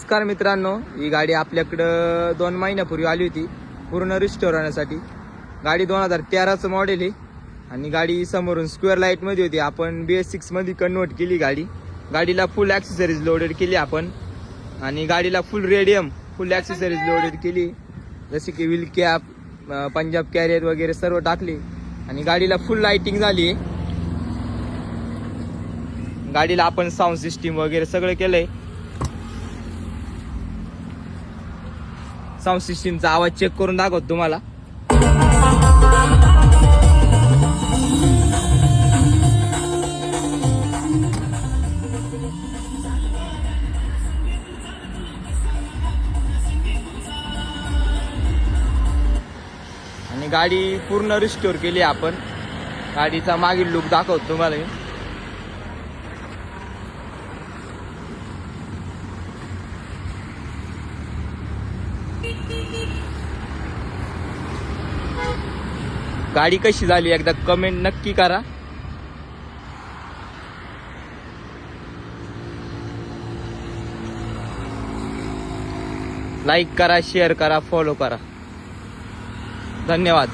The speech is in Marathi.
नमस्कार मित्रांनो, ही गाडी आपल्याकडं 2 महिन्यापूर्वी आली होती पूर्ण रिस्टोर होण्यासाठी। गाडी 2013चं मॉडेल आहे आणि गाडी समोरून स्क्वेअर लाईट मध्ये होती। आपण BS6 मध्ये कन्वर्ट केली गाडी। गाडीला फुल ॲक्सेसरीज लोडेड केली आपण आणि गाडीला फुल ॲक्सेसरीज लोडेड केली, जसे की व्हील कॅप, पंजाब कॅरियर वगैरे सर्व टाकली आणि गाडीला फुल लाइटिंग झाली आहे। गाडीला आपण साऊंड सिस्टीम वगैरे सगळं केलंय। साऊंड सिस्टीमचा आवाज चेक करून दाखवतो तुम्हाला। आणि गाडी पूर्ण रिस्टोर केली आपण। गाडीचा मागील लुक दाखवतो तुम्हाला मी। गाडी कशी झाली एकदा कमेंट नक्की करा। लाईक करा, शेअर करा, फॉलो करा। धन्यवाद।